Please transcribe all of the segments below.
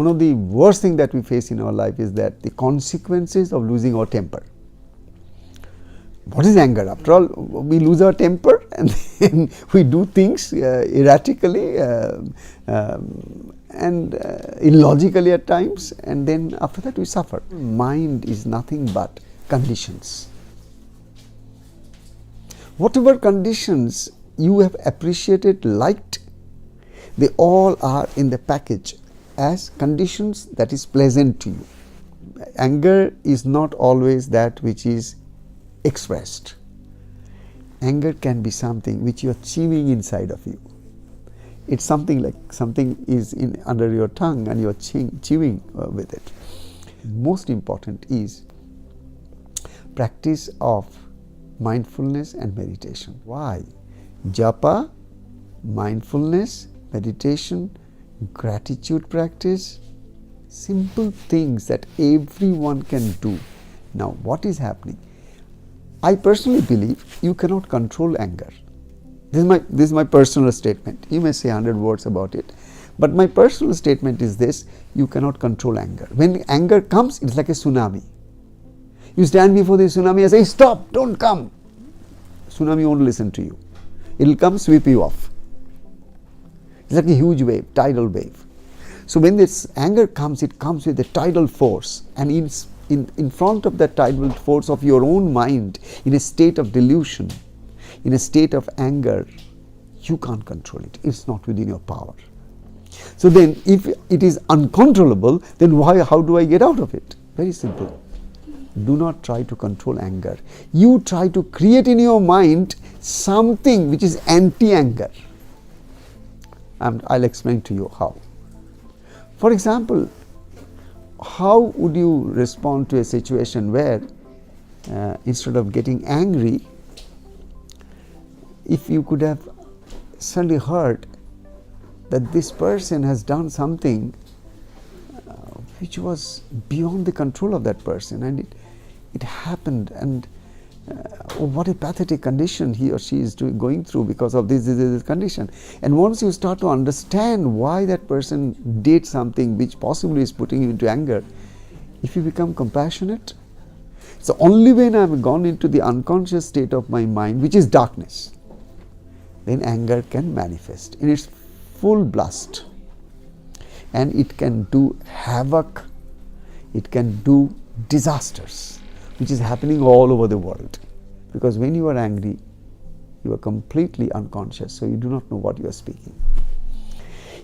One of the worst things that we face in our life is that the consequences of losing our temper. What is anger? After all, we lose our temper and then we do things erratically and illogically at times, and then after that we suffer. Mind is nothing but conditions. Whatever conditions you have appreciated, liked, they all are in the package as conditions that is pleasant to you. Anger is not always that which is expressed. Anger can be something which you are chewing inside of you. It's something like something is under your tongue and you are chewing with it. Most important is practice of mindfulness and meditation. Why? Japa, mindfulness, meditation, gratitude practice, simple things that everyone can do. Now, what is happening? I personally believe you cannot control anger. This is my personal statement. You may say 100 words about it, but my personal statement is this: you cannot control anger. When anger comes, it's like a tsunami. You stand before the tsunami and say, "Stop! Don't come." Tsunami won't listen to you. It will come, sweep you off. It's like a huge wave, tidal wave. So when this anger comes, it comes with a tidal force, and in front of that tidal force of your own mind, in a state of delusion, in a state of anger, you can't control it. It's not within your power. So then, if it is uncontrollable, then how do I get out of it? Very simple. Do not try to control anger. You try to create in your mind something which is anti-anger. I'll explain to you how. For example, how would you respond to a situation where instead of getting angry, if you could have suddenly heard that this person has done something which was beyond the control of that person, and it happened, and what a pathetic condition he or she is going through because of this condition. And once you start to understand why that person did something which possibly is putting you into anger, if you become compassionate, so only when I have gone into the unconscious state of my mind, which is darkness, then anger can manifest in its full blast, and it can do havoc, it can do disasters, which is happening all over the world. Because when you are angry, you are completely unconscious, so you do not know what you are speaking.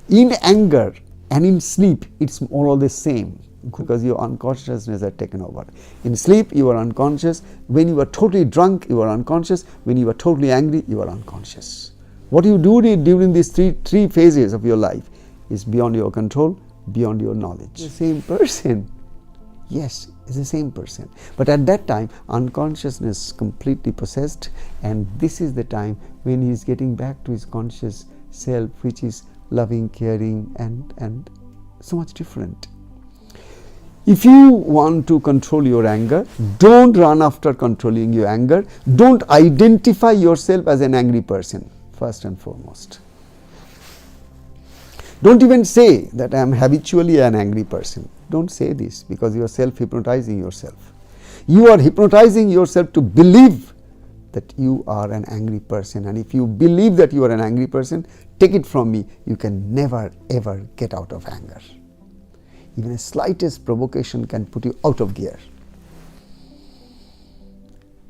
In anger and in sleep, it's more or less the same, because your unconsciousness has taken over. In sleep, you are unconscious. When you are totally drunk, you are unconscious. When you are totally angry, you are unconscious. What you do during these three phases of your life is beyond your control, beyond your knowledge. The same person. Yes, it's the same person. But at that time, unconsciousness completely possessed, and this is the time when he is getting back to his conscious self, which is loving, caring, and so much different. If you want to control your anger, don't run after controlling your anger. Don't identify yourself as an angry person, first and foremost. Don't even say that I am habitually an angry person. Don't say this, because you are self-hypnotizing yourself. You are hypnotizing yourself to believe that you are an angry person. And if you believe that you are an angry person, take it from me, you can never ever get out of anger. Even a slightest provocation can put you out of gear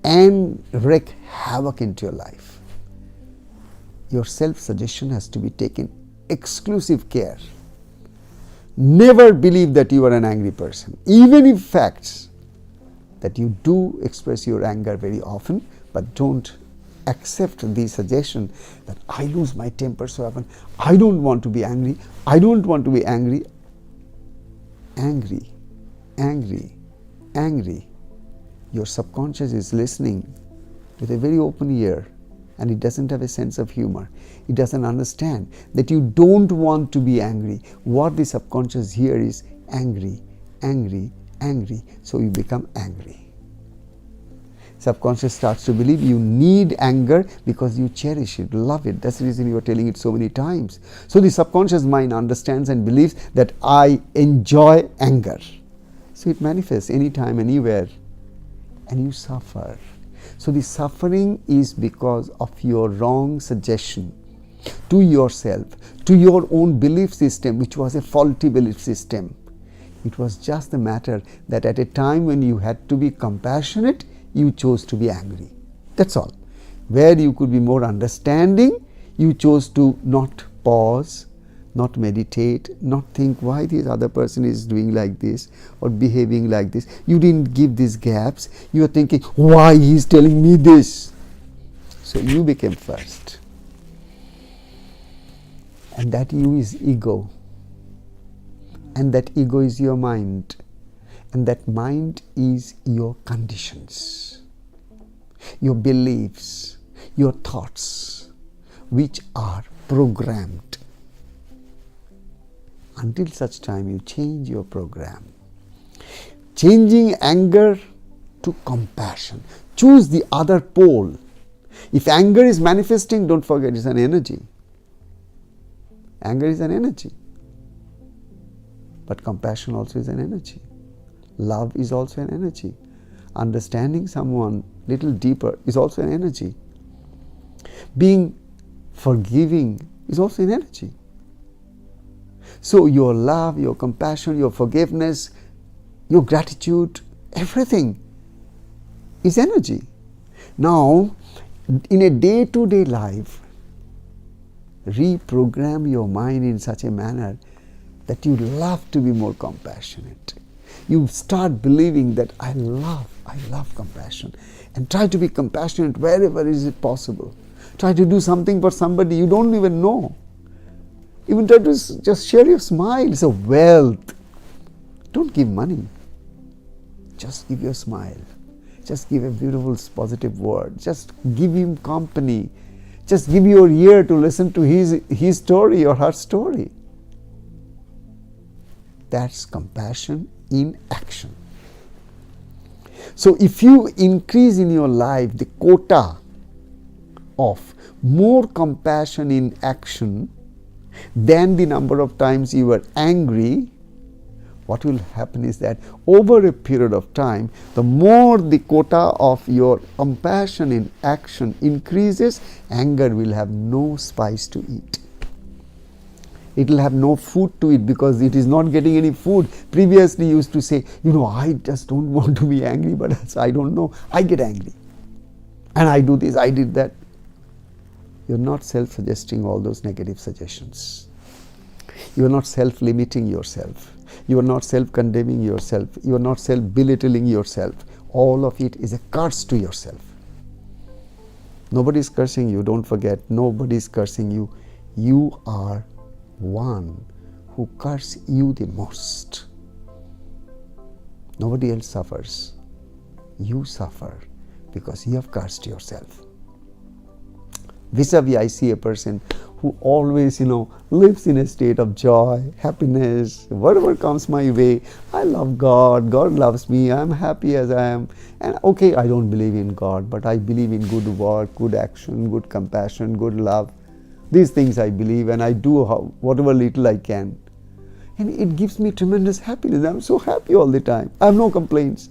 and wreak havoc into your life. Your self-suggestion has to be taken exclusive care. Never believe that you are an angry person, even if facts that you do express your anger very often, but don't accept the suggestion that I lose my temper so often. I don't want to be angry. I don't want to be angry. Angry, angry, angry. Your subconscious is listening with a very open ear, and it doesn't have a sense of humor. It doesn't understand that you don't want to be angry. What the subconscious hears is angry, angry, angry. So you become angry. Subconscious starts to believe you need anger because you cherish it, love it. That's the reason you are telling it so many times. So the subconscious mind understands and believes that I enjoy anger. So it manifests anytime, anywhere, and you suffer. So the suffering is because of your wrong suggestion to yourself, to your own belief system, which was a faulty belief system. It was just the matter that at a time when you had to be compassionate, you chose to be angry. That's all. Where you could be more understanding, you chose to not pause, not meditate, not think why this other person is doing like this or behaving like this. You didn't give these gaps. You are thinking, why he is telling me this? So you became first. And that you is ego. And that ego is your mind. And that mind is your conditions, your beliefs, your thoughts, which are programmed. Until such time you change your program. Changing anger to compassion. Choose the other pole. If anger is manifesting, don't forget it's an energy. Anger is an energy. But compassion also is an energy. Love is also an energy. Understanding someone little deeper is also an energy. Being forgiving is also an energy. So your love, your compassion, your forgiveness, your gratitude, everything is energy. Now, in a day-to-day life, reprogram your mind in such a manner that you love to be more compassionate. You start believing that I love compassion, and try to be compassionate wherever is it possible. Try to do something for somebody you don't even know. Even try to just share your smile. It's a wealth. Don't give money. Just give your smile. Just give a beautiful, positive word. Just give him company. Just give your ear to listen to his story or her story. That's compassion in action. So if you increase in your life the quota of more compassion in action than the number of times you were angry, what will happen is that over a period of time, the more the quota of your compassion in action increases, anger will have no spice to eat. It will have no food to eat because it is not getting any food. Previously you used to say, I just don't want to be angry, but I don't know, I get angry. And I do this, I did that. You're not self-suggesting all those negative suggestions. You are not self-limiting yourself. You are not self-condemning yourself. You are not self-belittling yourself. All of it is a curse to yourself. Nobody is cursing you, don't forget. Nobody is cursing you. You are one who curses you the most. Nobody else suffers. You suffer because you have cursed yourself. Vis-a-vis, I see a person who always, lives in a state of joy, happiness, whatever comes my way. I love God, God loves me, I'm happy as I am. And okay, I don't believe in God, but I believe in good work, good action, good compassion, good love. These things I believe, and I do whatever little I can. And it gives me tremendous happiness. I'm so happy all the time. I have no complaints.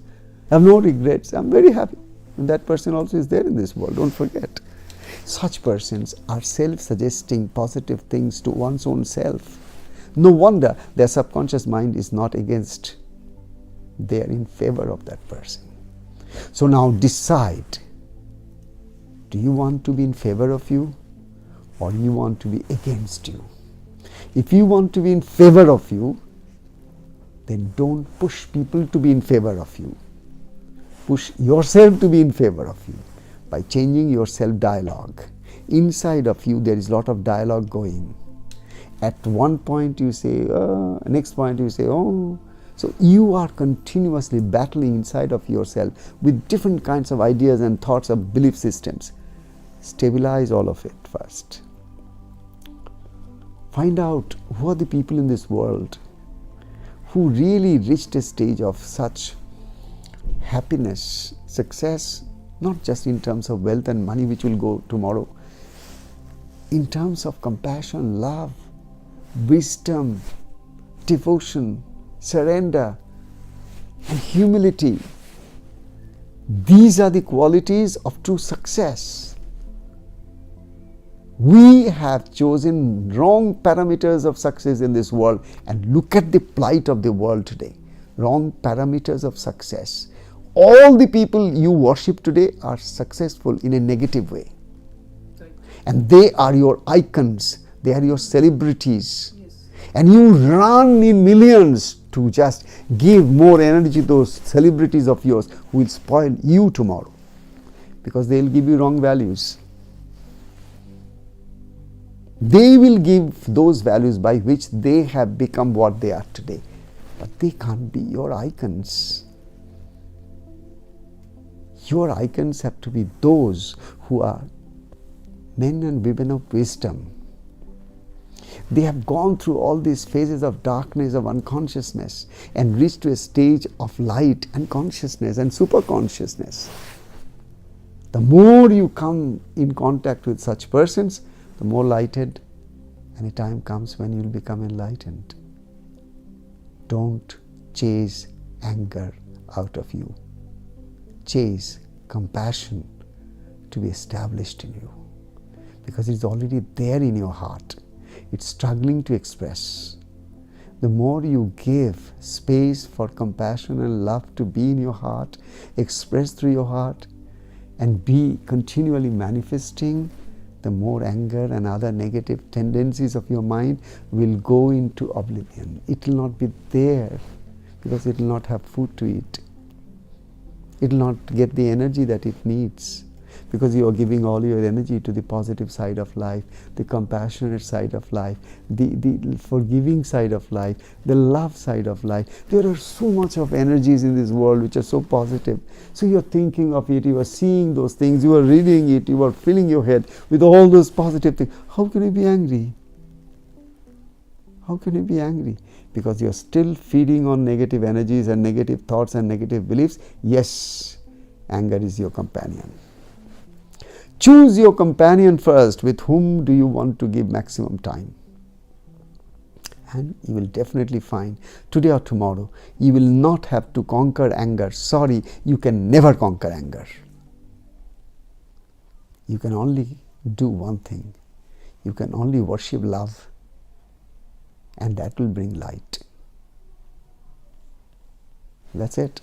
I have no regrets. I'm very happy. And that person also is there in this world, don't forget. Such persons are self-suggesting positive things to one's own self. No wonder their subconscious mind is not against. They are in favor of that person. So now decide. Do you want to be in favor of you, or you want to be against you? If you want to be in favor of you, then don't push people to be in favor of you. Push yourself to be in favor of you by changing your self-dialogue. Inside of you, there is a lot of dialogue going. At one point you say, next point you say, oh. So you are continuously battling inside of yourself with different kinds of ideas and thoughts of belief systems. Stabilize all of it first. Find out who are the people in this world who really reached a stage of such happiness, success, not just in terms of wealth and money which will go tomorrow, in terms of compassion, love, wisdom, devotion, surrender, and humility. These are the qualities of true success. We have chosen wrong parameters of success in this world, and look at the plight of the world today. Wrong parameters of success. All the people you worship today are successful in a negative way. And they are your icons. They are your celebrities. Yes. And you run in millions to just give more energy to those celebrities of yours who will spoil you tomorrow. Because they will give you wrong values. They will give those values by which they have become what they are today. But they can't be your icons. Your icons have to be those who are men and women of wisdom. They have gone through all these phases of darkness, of unconsciousness, and reached to a stage of light and consciousness and super consciousness. The more you come in contact with such persons, the more lighted, and a time comes when you will become enlightened. Don't chase anger out of you. Chase compassion to be established in you, because it's already there in your heart. It's struggling to express. The more you give space for compassion and love to be in your heart, express through your heart, and be continually manifesting, the more anger and other negative tendencies of your mind will go into oblivion. It will not be there because it will not have food to eat. It will not get the energy that it needs, because you are giving all your energy to the positive side of life, the compassionate side of life, the forgiving side of life, the love side of life. There are so much of energies in this world which are so positive. So you are thinking of it, you are seeing those things, you are reading it, you are filling your head with all those positive things. How can you be angry? How can you be angry? Because you are still feeding on negative energies and negative thoughts and negative beliefs. Yes, anger is your companion. Choose your companion first. With whom do you want to give maximum time? And you will definitely find, today or tomorrow, you will not have to conquer anger. Sorry, you can never conquer anger. You can only do one thing. You can only worship love, and that will bring light. That's it.